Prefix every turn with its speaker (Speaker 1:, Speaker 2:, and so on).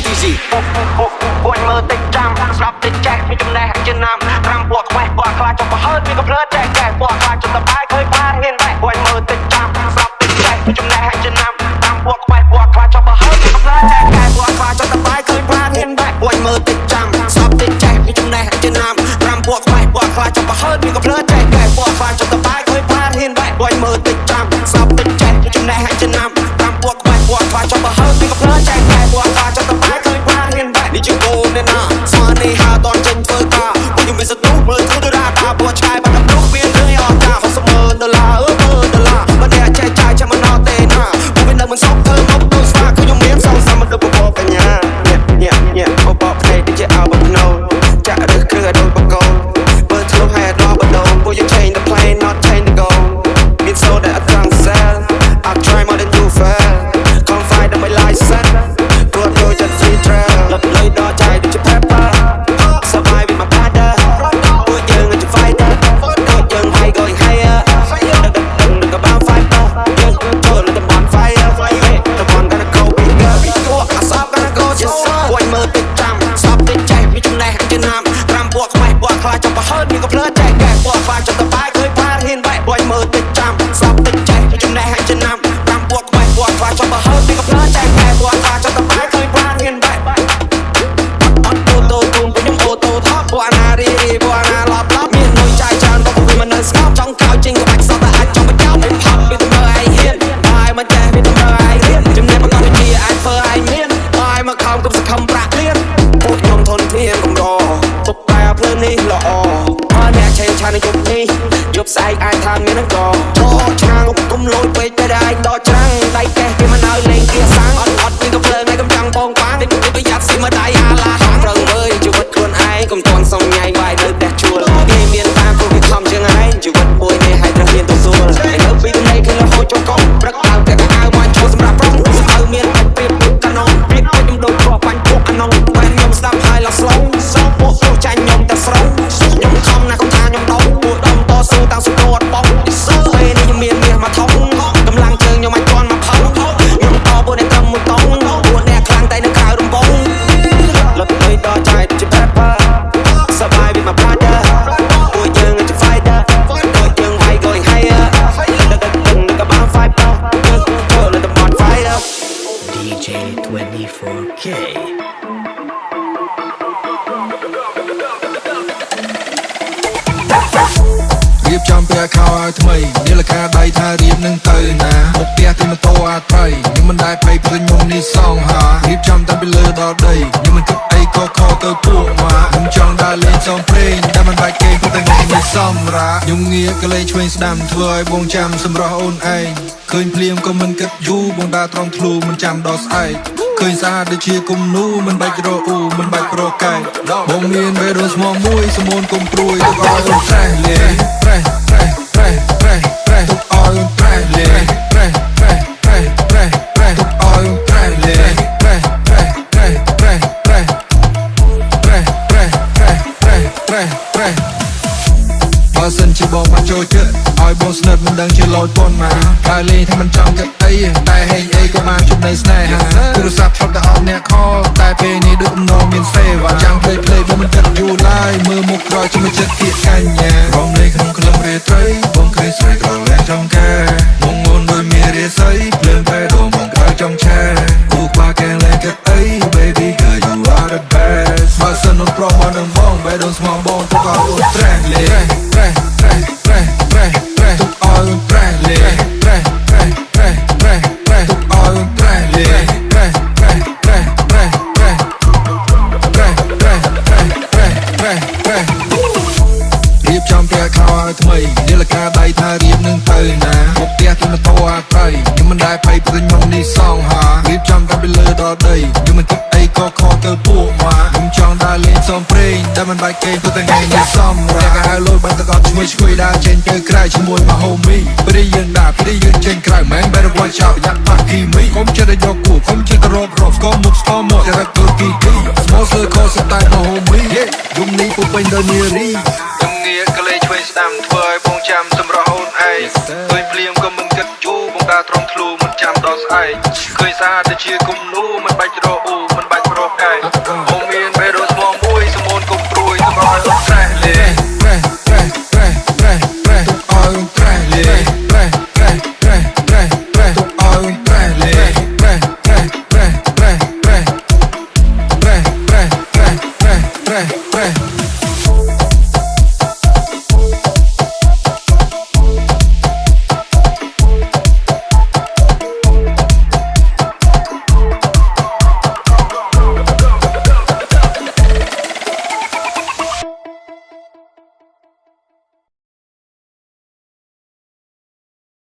Speaker 1: ទីស៊ីពួកមើលតិចចាំស្រាប់តិចចែកមានចំណេះជាណាំត្រាំពួកខ្វេះពួកខ្លាចចុះប្រហើនមានកំភ្លើចែកចែកពួកខ្លាចចុះតបាយឃើញបានហ៊ានបែកពួកមើលតិចចាំស្រាប់តិចចែកមានចំណេះជាណាំត្រាំពួកខ្វេះពួកខ្លាចចុះប្រហើនមានកំភ្លើចែកចែកពួកខ្លាចចុះតបាយឃើញបានហ៊ានបែកពួកមើលតិចចាំស្រាប់តិចចែកមានចំណេះជាណាំត្រាំពួកខ្វេះពួកខ្លាចចុះប្រហើនមានកំភ្លើចែកចែកពួកខ្លាចចុះតបាយឃើញបានហ៊ានបែកពួកមើលតិចចាំស្រាប់តិចចែកមានចំណេះជាណាំត្រាំពួកខ្វេះពួកខ្លាចចុះប្រហើនមានកំភ្លើចែកចែកពួកខ្លាចចុះតបាយឃើញបានហ៊ានបែកនេះជាគោលនេះណាស្មាននេះហាតន់ចេញធ្វើការពួកខ្ញុំមានសត្វមើលធ្វើទៅរាពួកឆ្កែបាត់ដំណុះមានរឿងអត់ការ$60,000មិនអ្នកចែកចាយចាំមិនអត់ទេណាពួកវានៅមិនសោកធ្វើមកដូចស្វាខ្ញុំមានសងសាមមិនដូចបបកញ្ញាញ៉ាបបកភ្នែកជាអោបភ្នោចាក់រើសគ្រឿងឲ្យដូចបកោបើធ្លុះឲ្យដល់បដោពួកយើង change the plane not change the goal មាន so that I can't sell I try more than you fail confide in my license ព្រោះដូចចិត្ត free trail លុតលុយដល់ចាយដូចជា pepper survive with my partner ពួកយើងជា fighter ពួកយើង high going higher ដឹកabout fighter យើងចូលទៅតំបន់ fire តំបន់ gonna go bigger ពួកអាសប gonna go just ពួកមើលតិចចាំសពតិចចែកមានចំណេះជាណាំត្រាំពួកខ្វេះពួកខ្លាចចុះប្រហើនមានកំភ្លើចែកកែពួកខ្លាចចុះតបាយឃើញបានហ៊ានបែកពួកមើលតិចចាំសពតិចចែកមានចំណេះជាណាំត្រាំពួកខ្វេះពួកខ្លាចចុះប្រហើនមានកំភ្លើចែកកែពួកខ្លាចចុះតបាយឃើញបានហ៊ានបែកអត់អូតូទូនពួកខ្ញុំអូតូថប់ពួកអាណារីពួកអាណាឡប់មានលុយចាយច្រើនក៏ពួកវាមិននៅស្ងប់ចង់កោចចេញក្បាច់សតតែអាចចង់បចោលមិនផាប់វាទៅមើលឯងហ៊ានបាយមិនចេះវាទៅមើលឯងហ៊ានជំនាញបង្កប់វិជាអាចធ្វើឯងមានបាយមកខំគុំសង្ឃឹមប្រាក់លៀនពួកខ្ញុំធនធានកំរទុកតែភ្លើនេះល្អអរអ្នកឆេឆានយប់នេះយប់ស្អែកអាចថាមាននឹងក៏ឆ្នាំងគុំលុយពេកទៅឯងដកច្រាំងដៃកេះគេមិនឲ្យលេងគៀសាំងអត់មានកំភ្លើងឯងកំចាំងបងបាននេះប្រយ័ត្នស៊ីមកដៃអាឡាហាត្រូវមើលជីវិតខ្លួនឯងកុំតន់សំញ៉ៃវាយនៅផ្ទះជួលគេមានតាមពួកគេខំជាងឯងជីវិតមួយនេះឲ្យត្រូវមានទទួលឯនៅពីទំនេរគេលហូចចូលកងព្រឹកដើមតែកៅមកចូលសម្រាប់ប្រុសស្អើមានបាច់ព្រៀបកាណូព្រៀបខ្ញុំដូចគ្រាប់បាញ់ពួកអាណូបែរខ្ញុំស្ដាប់ហើយឡោះស្លងពួកចូលចាញ់ខ្ញុំតែស្រងខ្ញុំខំណាស់ខ្ញុំថាខ្ញុំដោពួកដុំតស៊ូតាំងសុខអត់បងពេលនេះខ្ញុំមានមាសមកថងកម្លាំងជើងខ្ញុំអាចជន់មកផោខ្ញុំតពួកអ្នកត្រឹមមួយតងពួកអ្នកខ្លាំងតែនៅក្រៅរំបងលុតលុយដល់ចាយជា pepper survive with my brother ពួកយើងជា fighter ពួកយើង high going higher ដឹកabout fighter យើងចូលទៅតំបន់ fire
Speaker 2: DJ 24K
Speaker 3: រៀបចំពេលខោឲ្យថ្មីនាឡិកាដៃថារៀបនឹងទៅណាមកផ្ទះទីម៉ូតូអាត្រៃខ្ញុំមិនដែលភ័យព្រឹងមុំនេះសងហារៀបចំតាំងពីលើដល់ដីខ្ញុំមិនគិតអីក៏ខទៅពួកមកខ្ញុំចង់ដើរលេងសំព្រេងដែលមិនបាច់គេព្រោះតែថ្ងៃនេះសម្រាប់ខ្ញុំងាកក៏លេងឆ្វេងស្ដាំធ្វើឲ្យបងចាំសម្រស់អូនឯងឃើញភ្លាមក៏មិនគិតយូរបងដើរត្រង់ធ្លូមិនចាំដល់ស្អែកឃើញស្អាតដូចជាគុំនូមិនបាច់រអ៊ូមិនបាច់ប្រកែកបងមានបេរ៉ូស្មោះមួយសមូនគុំព្រួយទៅឲ្យអូនត្រេះលេត្រេះទុកឲ្យអូនត្រេះលេត្រេះទុកឲ្យអូនត្រេះលេបើសិនជាបងមកចូលចិត្តឲ្យបងស្និទ្ធមិនដឹងជាលោតប៉ុនមកដើរលេងថាមិនចង់គិតអីតែហេងអីក៏បានជប់នៃស្នេហាទូរស័ព្ទថតតែអត់អ្នកខលតែពេលនេះដូចដំណងមានសេវាចាំភ្លេចបងមិនគិតយូរឡើយមើលមុខក្រោយជិះមកចិត្តគៀកកញ្ញារំលេងក្នុងក្លឹបរាត្រីបងឃើញស្រីក្រលែងចំកែបងងន់ដោយមានរាសីភ្លើងបែដងបងក្រោយចំឆែគូក្បាលកែលែងគិតអី baby girl you are the best បើសិននោះប្រមនឹងបងបែដងស្មងបងទៅក៏អូនត្រេះលេត្រេះទុកឲ្យអូនត្រេះលេត្រេះទុកឲ្យអូនត្រេះលេរៀបចំផ្ទះខោឲ្យថ្មីនាឡិកាដៃថារៀបនឹងទៅណាមកផ្ទះទីម៉ូតូអាត្រៃខ្ញុំមិនដែលភ័យព្រឹងមុំនេះសងហារៀបចំតាំងពីលើដល់ដីខ្ញុំមិនគិតអីក៏ខទៅពួកមកខ្ញុំចង់ដើរលេងសំព្រេងដែលមិនបាច់គេព្រោះតែថ្ងៃនេះសម្រាប់តែឲ្យលុយបានតែគាត់ឈ្ងុយឈ្ងុយដើរចេញទៅក្រៅជាមួយមក homie ពេលយើងដើរពេលយើងចេញក្រៅមែន better watch out យ៉ាក់ប៉ាគីមីកុំចិត្តយកគូកុំចិត្តរកស្គមមុខស្គមមកតែគូគី small circle ស្តែមក homie យំនេះពុពេញដល់នារីខ្ញុំងាកក៏លេងឆ្វេងស្ដាំធ្វើឲ្យបងចាំសម្រស់អូនឯងឃើញភ្លាមក៏មិនគិតយូរបងដើរត្រង់ធ្លូមិនចាំដល់ស្អែកឃើញស្អាតដូចជាគុំនូមិនបាច់រអ៊ូមិនបាច់ប្រក Press